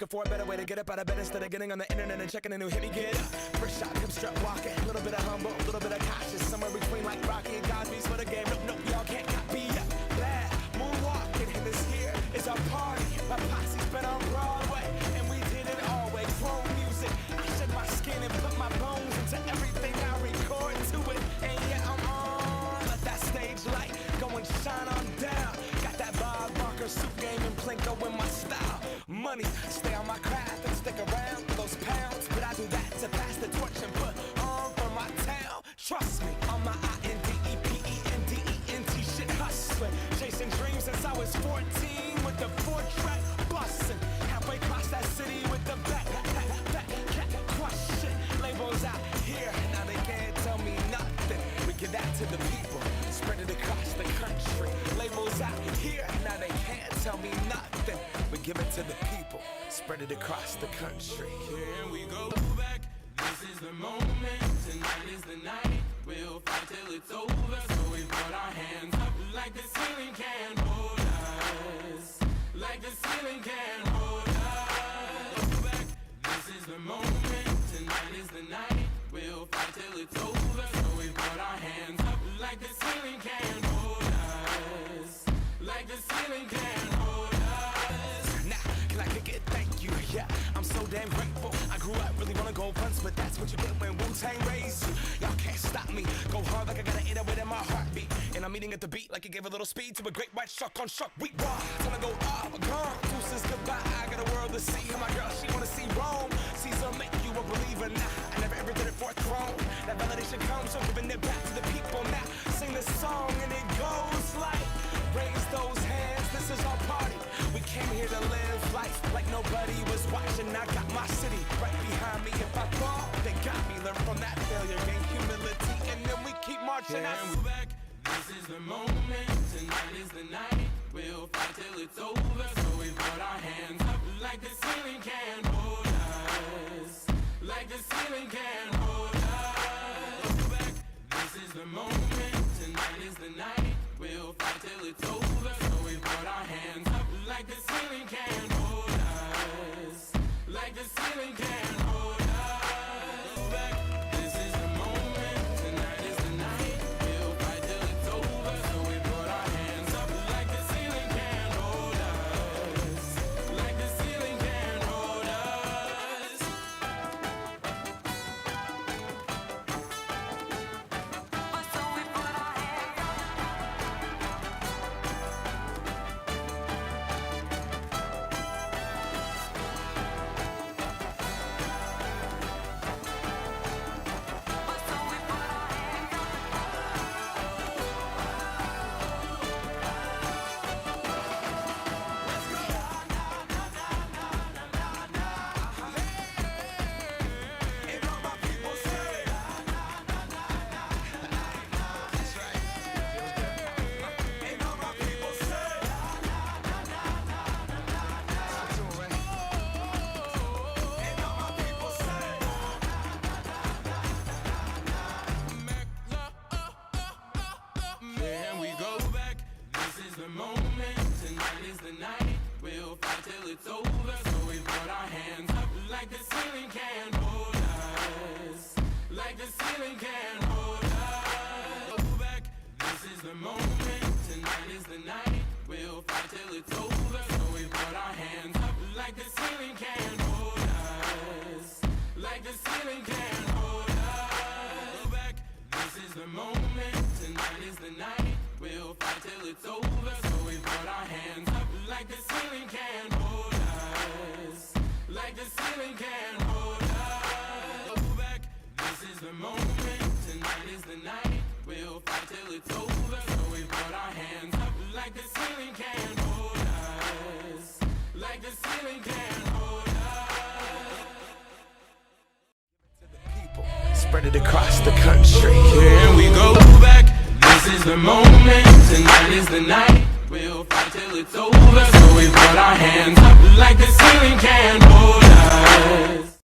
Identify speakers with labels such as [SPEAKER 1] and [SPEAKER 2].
[SPEAKER 1] Looking for a better way to get up out of bed instead of getting on the internet and checking a new hit. Me get up, first shot, come strut walking. A little bit of humble, a little bit of cautious. Somewhere between like Rocky and Cosby's for the game. Nope, y'all can't copy ya. Glad, moonwalking, and this here is our party. My posse's been on Broadway, and we did it always. Grown music, I shed my skin and put my bones into everything I record to it. And yeah, I'm on. Let that stage light go and shine on down. Got that Bob Barker suit game and Plinko in my style. Money, stay on my craft and stick around for those pounds. But I do that to pass the torch and put on for my town. Trust me, on my INDEPENDENT shit hustling. Chasing dreams since I was 14 with the 4-track bustin'. Halfway across that city with the back question. Labels out here, now they can't tell me nothing. We give that to the people, spread it across the country. Labels out here, now they can't tell me nothing. We give it to the people, spread it across the country.
[SPEAKER 2] Here we go back, this is the moment, tonight is the night. We'll fight till it's over, so we put our hands up like the ceiling can't hold us. Like the ceiling can't hold us. Go back, this is the moment, tonight is the night. We'll fight till it's over, so we put our hands up like the ceiling can't hold us. Like the ceiling can't hold us.
[SPEAKER 1] Now, can I kick it? Thank you, yeah, I'm so damn grateful. I grew up really wanna go fronts, but that's what you get when Wu-Tang raised you. Y'all can't stop me, go hard like I gotta eat it within my heartbeat. And I'm eating at the beat like it gave a little speed to a great white shark on shark week. Raw, time to go off, gone, deuces goodbye. I got a world to see, and my girl, she wanna see Rome. Caesar make you a believer now, I never ever did it for a throne. That validation comes from giving it back to the people now. Sing this song and it goes like, raise those hands, this is our party. We came here to live life like nobody was watching. I got my city right behind me. If I fall, they got me. Learn from that failure, gain humility, and then we keep marching.
[SPEAKER 2] And we're back, this is the moment, tonight is the night. We'll fight till it's over, so we put our hands up like the ceiling can't hold us. Like the ceiling can't hold us. Go back, this is the moment, tonight is the night. We'll fight till it's over, so we put our hands up like the ceiling can't hold us. Like the ceiling can't hold us. Go back, this is the moment, tonight is the night. We'll fight till it's over, so we put our hands up like the ceiling can't hold us. Like the ceiling can't hold us. So we put our hands up. Can we go back? This is the moment, tonight is the night. We'll fight till it's over, so we put our hands up like the ceiling can't hold us. Like the ceiling can't hold us. Go back, this is the moment, tonight is the night. We'll fight till it's over, so we put our hands up like the ceiling can't hold us. Like the ceiling can't hold us. Go back, this is the moment, tonight is the night. We'll fight till it's over, so we put our hands up like the ceiling can't hold us. Like the ceiling can't hold us. Go back, this is the moment, tonight is the night. We'll fight till it's over, so we put our hands up like the ceiling can't hold us. Like the ceiling can't hold us.
[SPEAKER 1] Spread it across the country.
[SPEAKER 2] Here we go back, this is the moment, tonight is the night. We'll fight till it's over, so we put our hands up like the ceiling can't hold us.